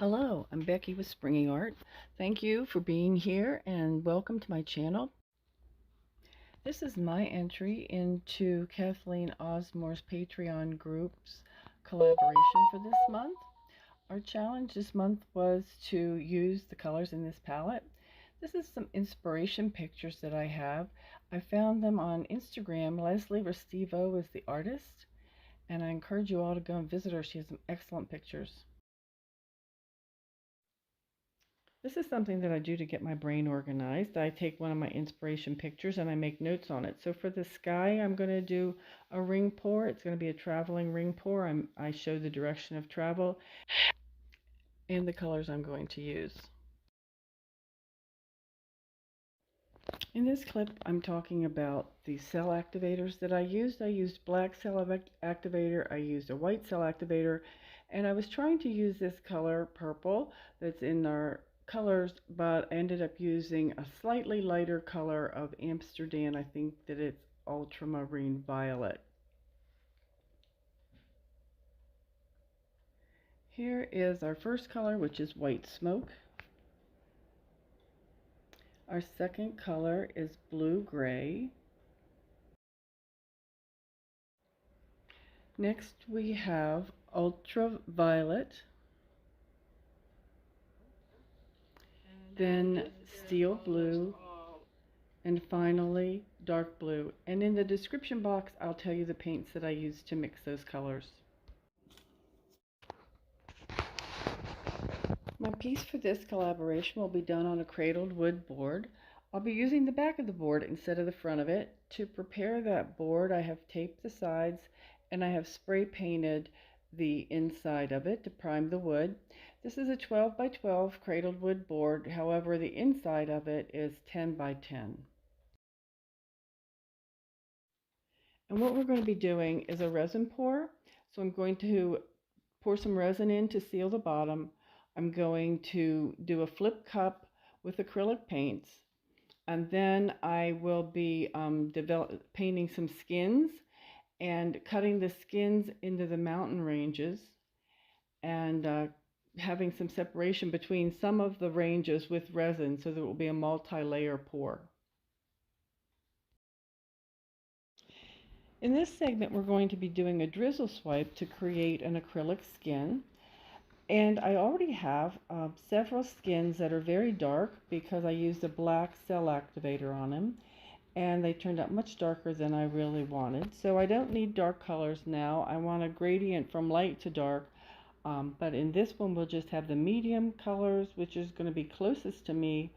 Hello, I'm Becky with Shelee Art. Thank you for being here and welcome to my channel. This is my entry into Kathleen Osmore's Patreon group's collaboration for this month. Our challenge this month was to use the colors in this palette. This is some inspiration pictures that I have. I found them on Instagram. Leslie Restivo is the artist, and I encourage you all to go and visit her. She has some excellent pictures. This is something that I do to get my brain organized. I take one of my inspiration pictures and I make notes on it. So for the sky, I'm going to do a ring pour. It's going to be a traveling ring pour. I show the direction of travel and the colors I'm going to use. In this clip, I'm talking about the cell activators that I used. I used black cell activator, I used a white cell activator, and I was trying to use this color, purple, that's in our colors, but I ended up using a slightly lighter color of Amsterdam. I think that it's ultramarine violet. Here is our first color, which is white smoke. Our second color is blue-gray. Next we have ultraviolet, then steel blue, and finally dark blue. And in the description box I'll tell you the paints that I used to mix those colors. My piece for this collaboration will be done on a cradled wood board. I'll be using the back of the board instead of the front of it. To prepare that board, I have taped the sides and I have spray painted the inside of it to prime the wood. This is a 12 by 12 cradled wood board. However, the inside of it is 10 by 10. And what we're going to be doing is a resin pour. So I'm going to pour some resin in to seal the bottom. I'm going to do a flip cup with acrylic paints, and then I will be painting some skins and cutting the skins into the mountain ranges and having some separation between some of the ranges with resin so that it will be a multi-layer pour. In this segment, we're going to be doing a drizzle swipe to create an acrylic skin. And I already have several skins that are very dark because I used a black cell activator on them, and they turned out much darker than I really wanted. So I don't need dark colors now. I want a gradient from light to dark, but in this one we'll just have the medium colors, which is going to be closest to me,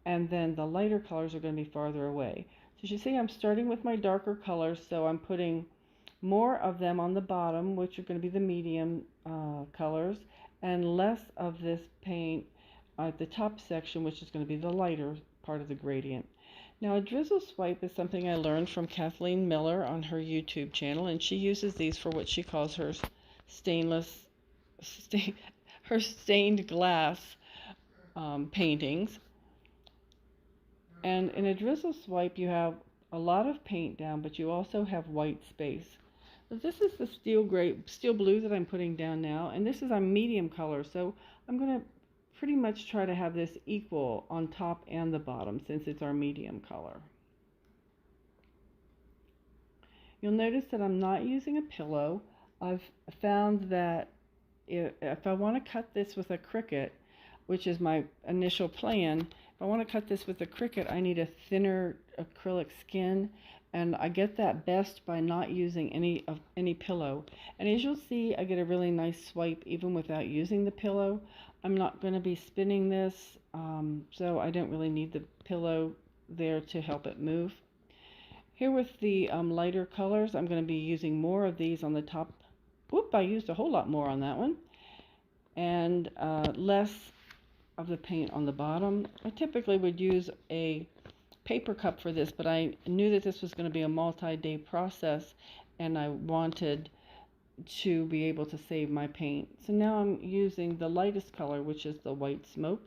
and then the lighter colors are going to be farther away. So as you see, I'm starting with my darker colors, so I'm putting more of them on the bottom, which are going to be the medium colors, and less of this paint at the top section, which is going to be the lighter part of the gradient. Now, a drizzle swipe is something I learned from Kathleen Miller on her YouTube channel, and she uses these for what she calls her her stained glass paintings. And in a drizzle swipe, you have a lot of paint down, but you also have white space. So this is the steel blue that I'm putting down now, and this is a medium color, so I'm going to pretty much try to have this equal on top and the bottom since it's our medium color. You'll notice that I'm not using a pillow. I've found that if I want to cut this with a Cricut, which is my initial plan, if I want to cut this with a Cricut, I need a thinner acrylic skin, and I get that best by not using any pillow. And as you'll see, I get a really nice swipe even without using the pillow. I'm not going to be spinning this, so I don't really need the pillow there to help it move. Here with the lighter colors, I'm going to be using more of these on the top. Whoop, I used a whole lot more on that one. And less of the paint on the bottom. I typically would use a paper cup for this, but I knew that this was going to be a multi-day process, and I wanted to be able to save my paint. So now I'm using the lightest color, which is the white smoke.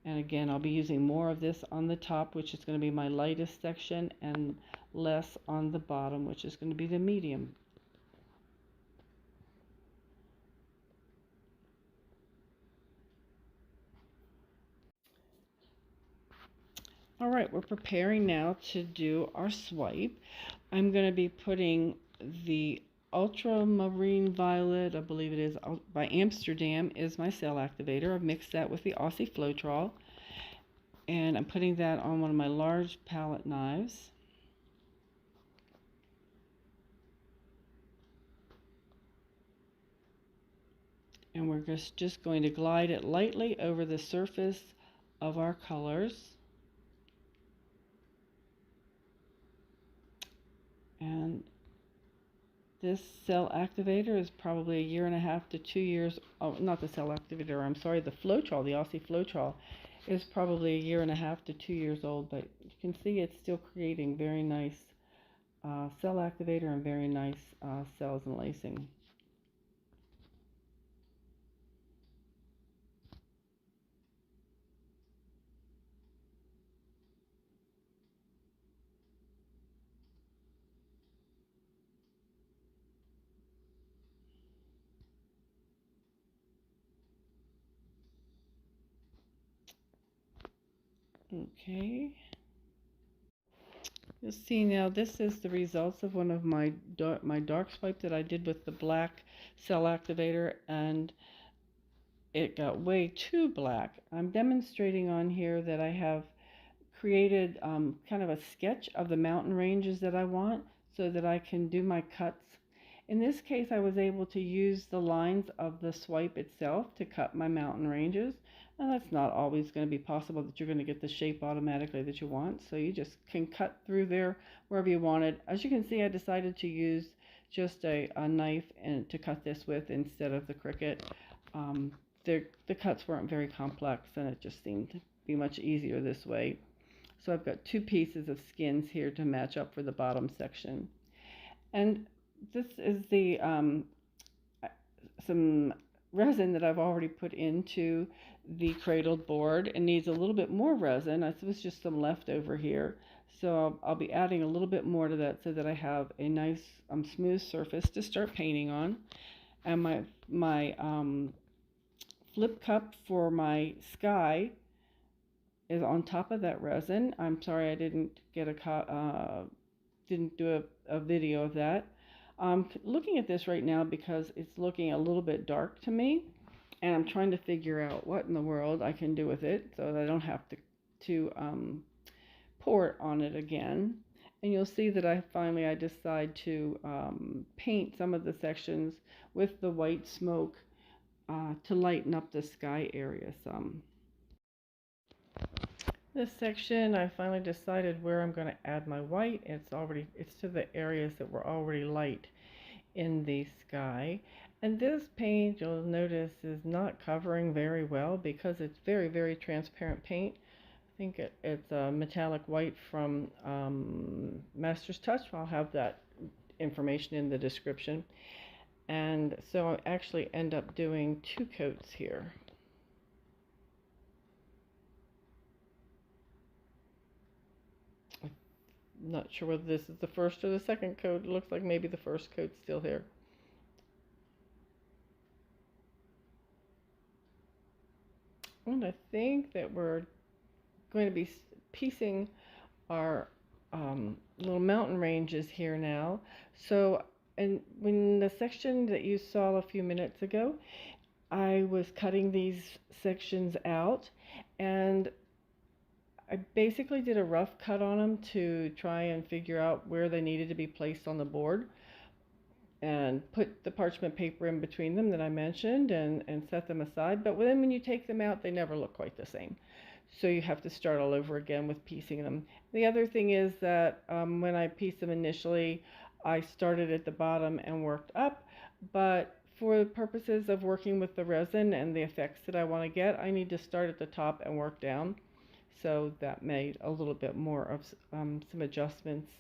And again, I'll be using more of this on the top, which is going to be my lightest section, and less on the bottom, which is going to be the medium. All right, we're preparing now to do our swipe. I'm going to be putting the Ultramarine Violet, I believe it is, by Amsterdam is my cell activator. I've mixed that with the Aussie Floetrol, and I'm putting that on one of my large palette knives. And we're just going to glide it lightly over the surface of our colors. And this cell activator is probably 1.5 to 2 years, oh, not the cell activator, I'm sorry, the Floetrol, the Aussie Floetrol is probably 1.5 to 2 years old, but you can see it's still creating very nice cell activator and very nice cells and lacing. Okay. You'll see now this is the results of one of my dark swipe that I did with the black cell activator, and it got way too black. I'm demonstrating on here that I have created kind of a sketch of the mountain ranges that I want so that I can do my cuts. In this case, I was able to use the lines of the swipe itself to cut my mountain ranges. And that's not always going to be possible that you're going to get the shape automatically that you want. So you just can cut through there wherever you want it. As you can see, I decided to use just a knife and to cut this with instead of the Cricut. The cuts weren't very complex, and it just seemed to be much easier this way. So I've got 2 pieces of skins here to match up for the bottom section. And this is the some resin that I've already put into the cradled board. It needs a little bit more resin. This was just some leftover here. So I'll be adding a little bit more to that so that I have a nice smooth surface to start painting on. And my flip cup for my sky is on top of that resin. I'm sorry I didn't get didn't do a video of that. I'm looking at this right now because it's looking a little bit dark to me, and I'm trying to figure out what in the world I can do with it so that I don't have to pour it on it again. And you'll see that I decide to paint some of the sections with the white smoke to lighten up the sky area some. This section, I finally decided where I'm going to add my white. It's to the areas that were already light in the sky. And this paint, you'll notice, is not covering very well because it's very, very transparent paint. I think it's a metallic white from Master's Touch. I'll have that information in the description. And so I actually end up doing 2 coats here. Not sure whether this is the first or the second coat. It looks like maybe the first coat's still here. And I think that we're going to be piecing our little mountain ranges here now. So, and when the section that you saw a few minutes ago, I was cutting these sections out, and I basically did a rough cut on them to try and figure out where they needed to be placed on the board, and put the parchment paper in between them that I mentioned and set them aside. But then when you take them out, they never look quite the same. So you have to start all over again with piecing them. The other thing is that when I pieced them initially, I started at the bottom and worked up, but for the purposes of working with the resin and the effects that I want to get, I need to start at the top and work down. So that made a little bit more of some adjustments.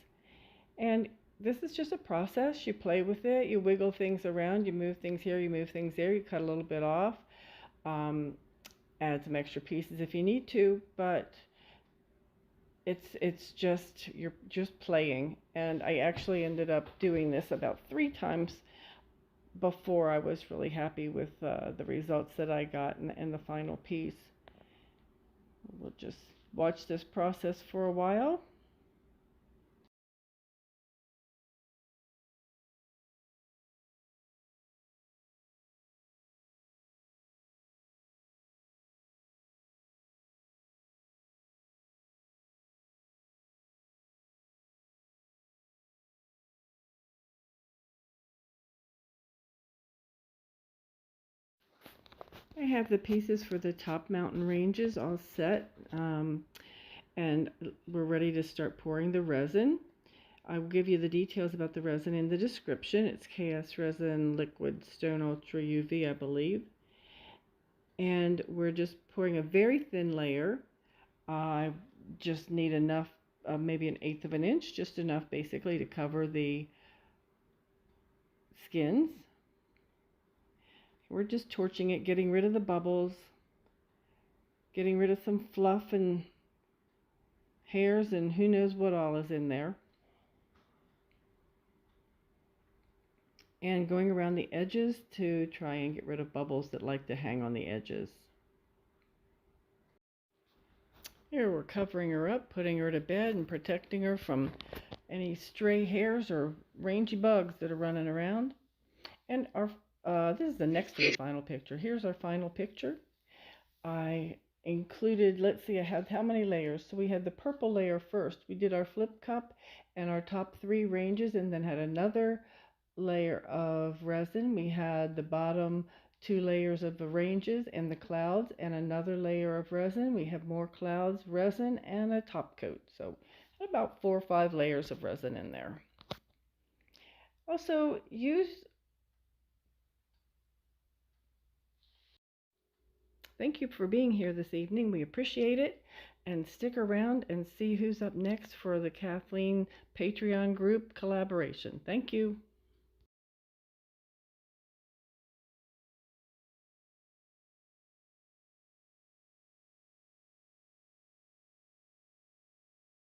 And this is just a process. You play with it, you wiggle things around, you move things here, you move things there, you cut a little bit off, add some extra pieces if you need to, but it's just, you're just playing. And I actually ended up doing this about 3 times before I was really happy with the results that I got in the final piece. We'll just watch this process for a while. I have the pieces for the top mountain ranges all set, and we're ready to start pouring the resin. I will give you the details about the resin in the description. It's KS resin, liquid, stone ultra UV, I believe. And we're just pouring a very thin layer. I just need enough, maybe 1/8 of an inch, just enough basically to cover the skins. We're just torching it, getting rid of the bubbles, getting rid of some fluff and hairs and who knows what all is in there. And going around the edges to try and get rid of bubbles that like to hang on the edges. Here we're covering her up, putting her to bed and protecting her from any stray hairs or rangy bugs that are running around. And our this is the next to the final picture. Here's our final picture. I included, let's see, I had how many layers? So we had the purple layer first. We did our flip cup and our top 3 ranges, and then had another layer of resin. We had the bottom 2 layers of the ranges and the clouds, and another layer of resin. We have more clouds, resin, and a top coat. So about 4 or 5 layers of resin in there. Also thank you for being here this evening. We appreciate it. And stick around and see who's up next for the Kathleen Patreon group collaboration. Thank you.